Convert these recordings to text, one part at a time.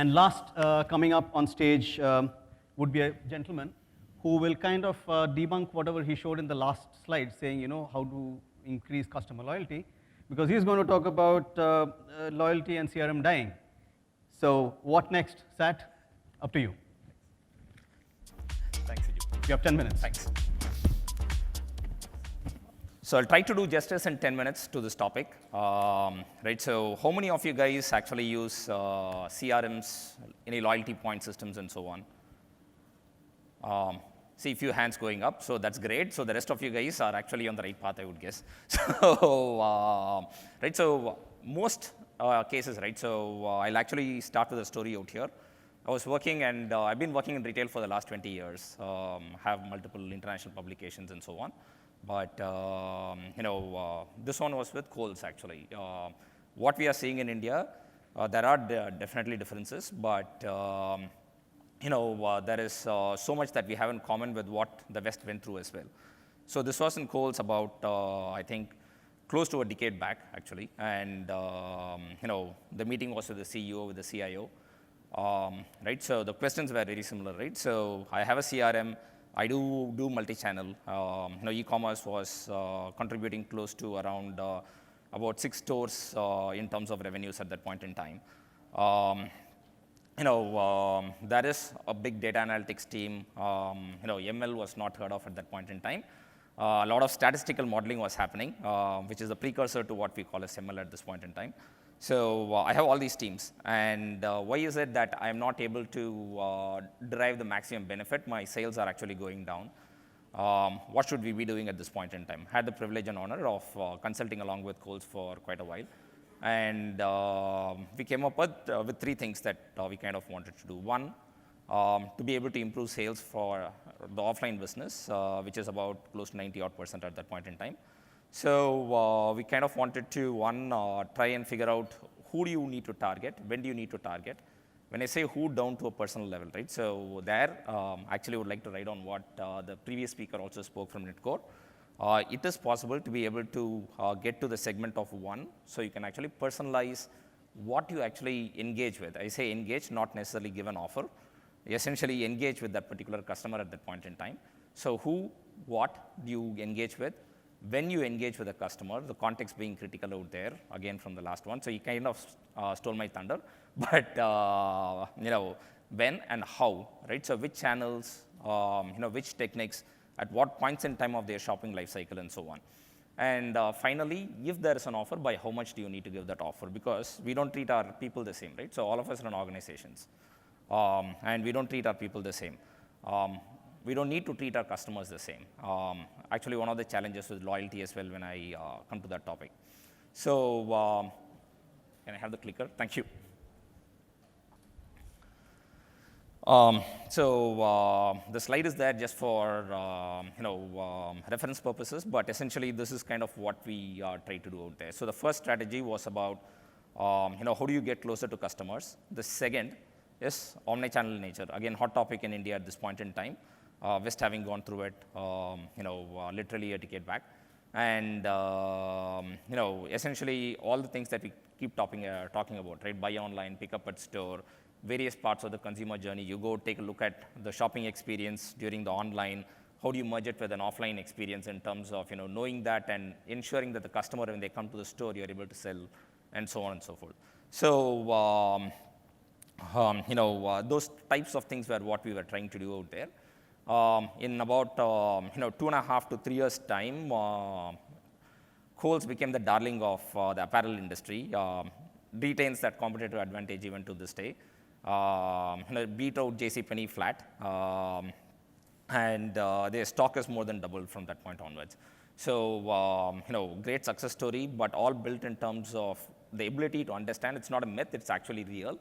And last, coming up on stage would be a gentleman who will kind of debunk whatever he showed in the last slide, saying, how to increase customer loyalty, because he's going to talk about loyalty and CRM dying. So what next, Sat? Up to you. Thanks, Ajit. You have 10 minutes. Thanks. So I'll try to do justice in 10 minutes to this topic. Right, so how many of you guys actually use CRMs, any loyalty point systems and so on? See a few hands going up, so that's great. So the rest of you guys are actually on the right path, I would guess. So, right, so most cases, right, so I'll actually start with a story out here. I was working, and I've been working in retail for the last 20 years, have multiple international publications and so on. But, this one was with Kohl's, actually. What we are seeing in India, there are definitely differences, but, there is so much that we have in common with what the West went through as well. So this was in Kohl's about, I think, close to a decade back, actually. And, the meeting was with the CEO, with the CIO. Right, so the questions were very similar, right? So I have a CRM. I do multi-channel. E-commerce was contributing close to around about 6 stores in terms of revenues at that point in time. There is a big data analytics team. ML was not heard of at that point in time. A lot of statistical modeling was happening, which is the precursor to what we call as ML at this point in time. So I have all these teams, and why is it that I'm not able to derive the maximum benefit? My sales are actually going down. What should we be doing at this point in time? Had the privilege and honor of consulting along with Kohl's for quite a while, and we came up with 3 things that we kind of wanted to do. One, to be able to improve sales for the offline business, which is about close to 90% at that point in time. So we kind of wanted to, one, try and figure out who do you need to target, when do you need to target. When I say who, down to a personal level, right? So there, actually would like to write on what the previous speaker also spoke from Netcore. It is possible to be able to get to the segment of one, so you can actually personalize what you actually engage with. I say engage, not necessarily give an offer. Essentially engage with that particular customer at that point in time. So who, what do you engage with? When you engage with a customer, the context being critical out there, again from the last one. So you kind of stole my thunder, but when and how, right? So which channels, which techniques, at what points in time of their shopping life cycle and so on. And finally, if there is an offer, by how much do you need to give that offer? Because we don't treat our people the same, right? So all of us run organizations, and we don't treat our people the same. We don't need to treat our customers the same. Actually, one of the challenges with loyalty as well when I come to that topic. So can I have the clicker? Thank you. The slide is there just for reference purposes, but essentially this is kind of what we try to do out there. So the first strategy was about how do you get closer to customers. The second is omni-channel nature. Again, hot topic in India at this point in time. West having gone through it, literally a decade back. And, essentially all the things that we keep talking about, right? Buy online, pick up at store, various parts of the consumer journey. You go take a look at the shopping experience during the online. How do you merge it with an offline experience in terms of, knowing that and ensuring that the customer, when they come to the store, you're able to sell, and so on and so forth. So, those types of things were what we were trying to do out there. In about 2.5 to 3 years' time, Kohl's became the darling of the apparel industry, retains that competitive advantage even to this day. Beat out JCPenney flat, and their stock has more than doubled from that point onwards. So, great success story, but all built in terms of the ability to understand. It's not a myth; it's actually real.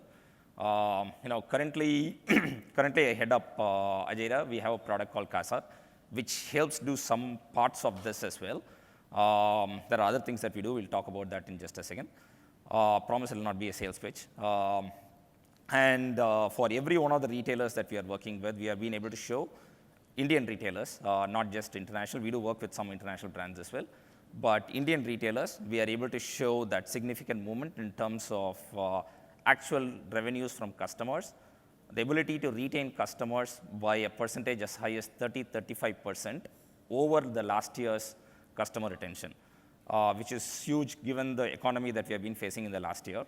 Currently, I head up Ajira. We have a product called Casa, which helps do some parts of this as well. There are other things that we do. We'll talk about that in just a second. Promise it will not be a sales pitch. And for every one of the retailers that we are working with, we have been able to show Indian retailers, not just international. We do work with some international brands as well. But Indian retailers, we are able to show that significant movement in terms of actual revenues from customers, the ability to retain customers by a percentage as high as 30-35% over the last year's customer retention, which is huge given the economy that we have been facing in the last year.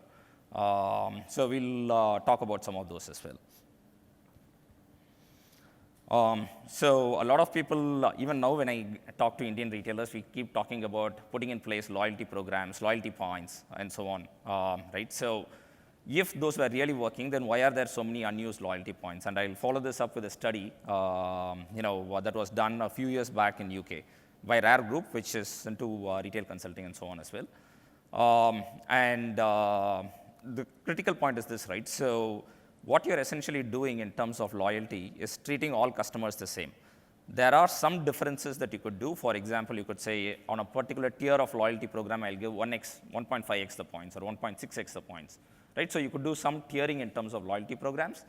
So we'll talk about some of those as well. So a lot of people, even now when I talk to Indian retailers, we keep talking about putting in place loyalty programs, loyalty points, and so on, right? So if those were really working, then why are there so many unused loyalty points? And I'll follow this up with a study, that was done a few years back in UK by Rare Group, which is into retail consulting and so on as well. The critical point is this, right? So what you're essentially doing in terms of loyalty is treating all customers the same. There are some differences that you could do. For example, you could say on a particular tier of loyalty program, I'll give 1.5x the points or 1.6x the points, right? So you could do some tiering in terms of loyalty programs,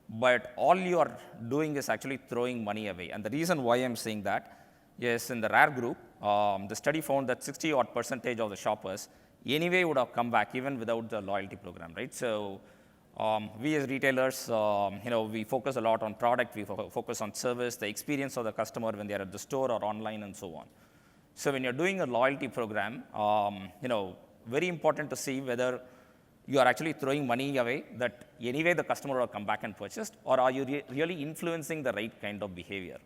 but all you are doing is actually throwing money away. And the reason why I'm saying that is in the Rare Group, the study found that 60% of the shoppers anyway would have come back even without the loyalty program, right? So we as retailers, we focus a lot on product, we focus on service, the experience of the customer when they are at the store or online and so on. So when you're doing a loyalty program, very important to see whether you are actually throwing money away that anyway the customer will come back and purchase, or are you really influencing the right kind of behavior?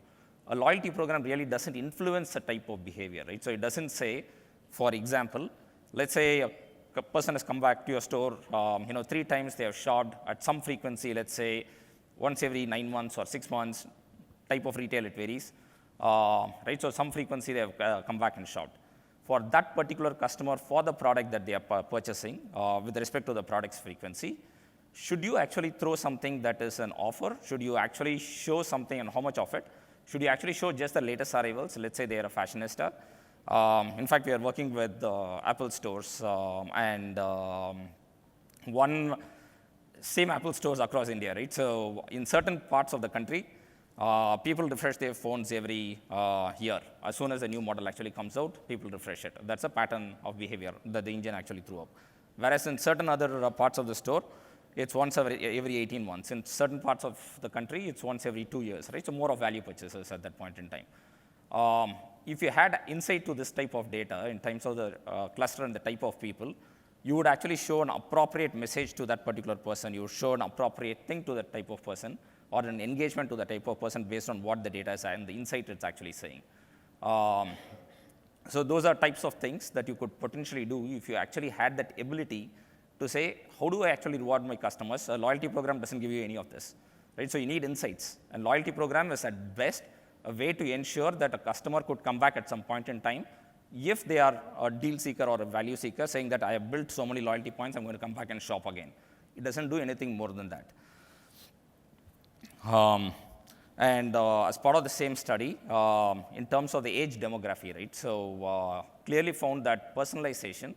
A loyalty program really doesn't influence the type of behavior, right? So it doesn't say, for example, let's say a person has come back to your store, 3 times they have shopped at some frequency, let's say once every 9 months or 6 months, type of retail it varies, right? So some frequency they have come back and shopped. For that particular customer, for the product that they are purchasing, with respect to the product's frequency, should you actually throw something that is an offer? Should you actually show something and how much of it? Should you actually show just the latest arrivals? Let's say they are a fashionista. In fact, we are working with Apple stores same Apple stores across India, right? So in certain parts of the country, people refresh their phones every year. As soon as a new model actually comes out, people refresh it. That's a pattern of behavior that the engine actually threw up. Whereas in certain other parts of the store, it's once every 18 months. In certain parts of the country, it's once every 2 years, right? So more of value purchases at that point in time. If you had insight to this type of data in terms of the cluster and the type of people, you would actually show an appropriate message to that particular person. You would show an appropriate thing to that type of person, or an engagement to the type of person based on what the data is and the insight it's actually saying. So those are types of things that you could potentially do if you actually had that ability to say, how do I actually reward my customers? A loyalty program doesn't give you any of this, right? So you need insights. And loyalty program is at best a way to ensure that a customer could come back at some point in time if they are a deal seeker or a value seeker, saying that I have built so many loyalty points, I'm going to come back and shop again. It doesn't do anything more than that. As part of the same study, in terms of the age demography, right? So clearly found that personalization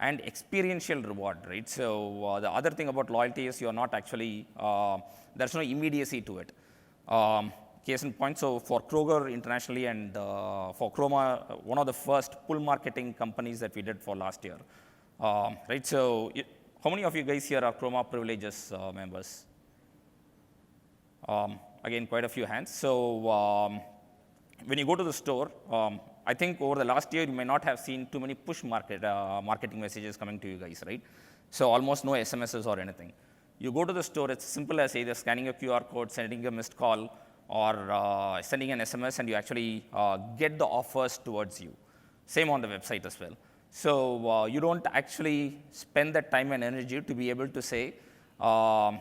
and experiential reward, right? So the other thing about loyalty is you're not actually, there's no immediacy to it. Case in point, so for Kroger internationally and for Chroma, one of the first pull marketing companies that we did for last year, right? So how many of you guys here are Chroma Privileges members? Again, quite a few hands. So when you go to the store, I think over the last year, you may not have seen too many push marketing messages coming to you guys, right? So almost no SMSs or anything. You go to the store, it's simple as either scanning a QR code, sending a missed call, or sending an SMS, and you actually get the offers towards you. Same on the website as well. So you don't actually spend that time and energy to be able to say, or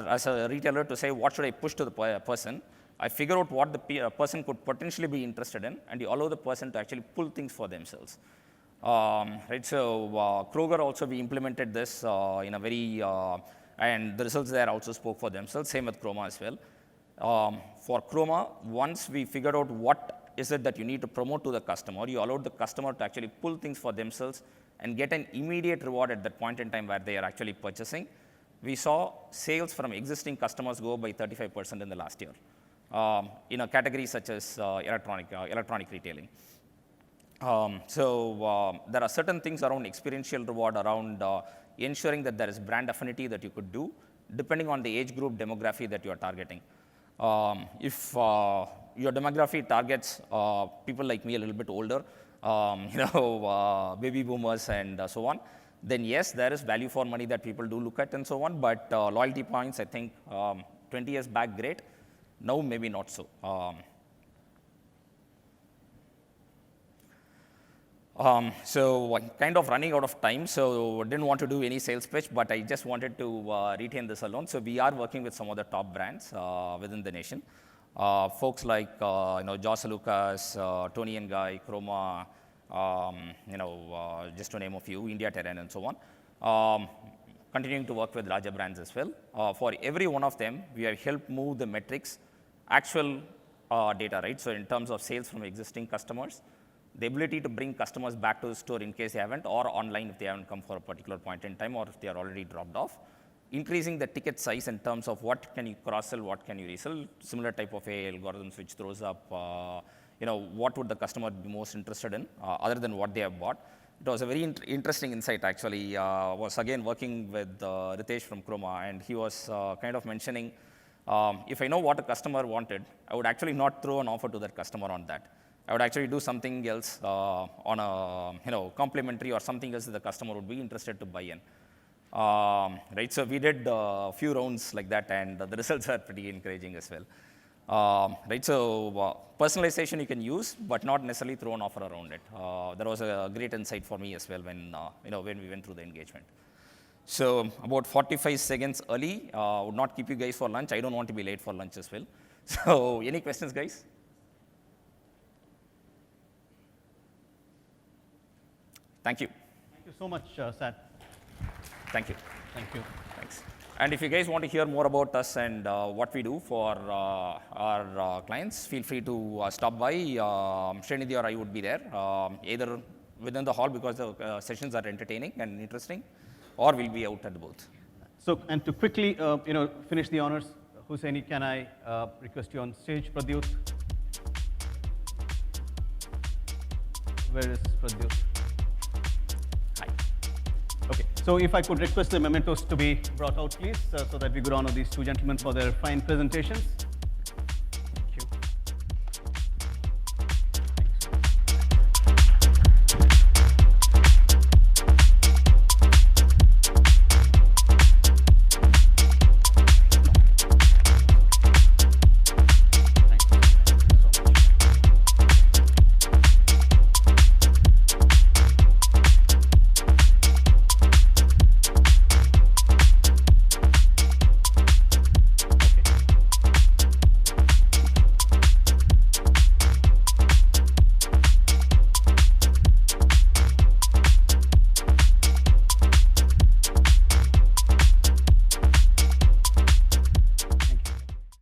as a retailer to say, what should I push to the person? I figure out what the person could potentially be interested in, and you allow the person to actually pull things for themselves. Right? So Kroger also, we implemented this in a very, and the results there also spoke for themselves. Same with Chroma as well. For Chroma, once we figured out what is it that you need to promote to the customer, you allowed the customer to actually pull things for themselves and get an immediate reward at that point in time where they are actually purchasing. We saw sales from existing customers go by 35% in the last year in a category such as electronic retailing. So there are certain things around experiential reward, around ensuring that there is brand affinity that you could do, depending on the age group demography that you are targeting. If your demography targets people like me, a little bit older, baby boomers and so on, then yes, there is value for money that people do look at and so on, but loyalty points, I think 20 years back, great. Now, maybe not so. So I'm kind of running out of time, so didn't want to do any sales pitch, but I just wanted to retain this alone. So we are working with some of the top brands within the nation. Folks like Joss Lucas, Tony and Guy, Chroma, just to name a few, India Terrain and so on. Continuing to work with larger brands as well. For every one of them, we have helped move the metrics, actual data, right? So in terms of sales from existing customers, the ability to bring customers back to the store in case they haven't, or online if they haven't come for a particular point in time, or if they are already dropped off. Increasing the ticket size in terms of what can you cross-sell, what can you resell, similar type of algorithms which throws up, what would the customer be most interested in, other than what they have bought. It was a very interesting insight, actually. Was again working with Ritesh from Chroma, and he was kind of mentioning, if I know what a customer wanted, I would actually not throw an offer to that customer on that. I would actually do something else on a complimentary or something else that the customer would be interested to buy in. Right, so we did a few rounds like that, and the results are pretty encouraging as well. Right, so personalization you can use, but not necessarily throw an offer around it. That was a great insight for me as well when when we went through the engagement. So about 45 seconds early, would not keep you guys for lunch. I don't want to be late for lunch as well. So any questions, guys? Thank you. Thank you so much, Sat. Thank you. Thank you. Thanks. And if you guys want to hear more about us and what we do for our clients, feel free to stop by. Srinidhi or I would be there, either within the hall because the sessions are entertaining and interesting, or we'll be out at the booth. So, and to quickly, finish the honors, Hussaini, can I request you on stage, Pradyut? Where is Pradyut? Okay, so if I could request the mementos to be brought out, please, so that we could honor these two gentlemen for their fine presentations.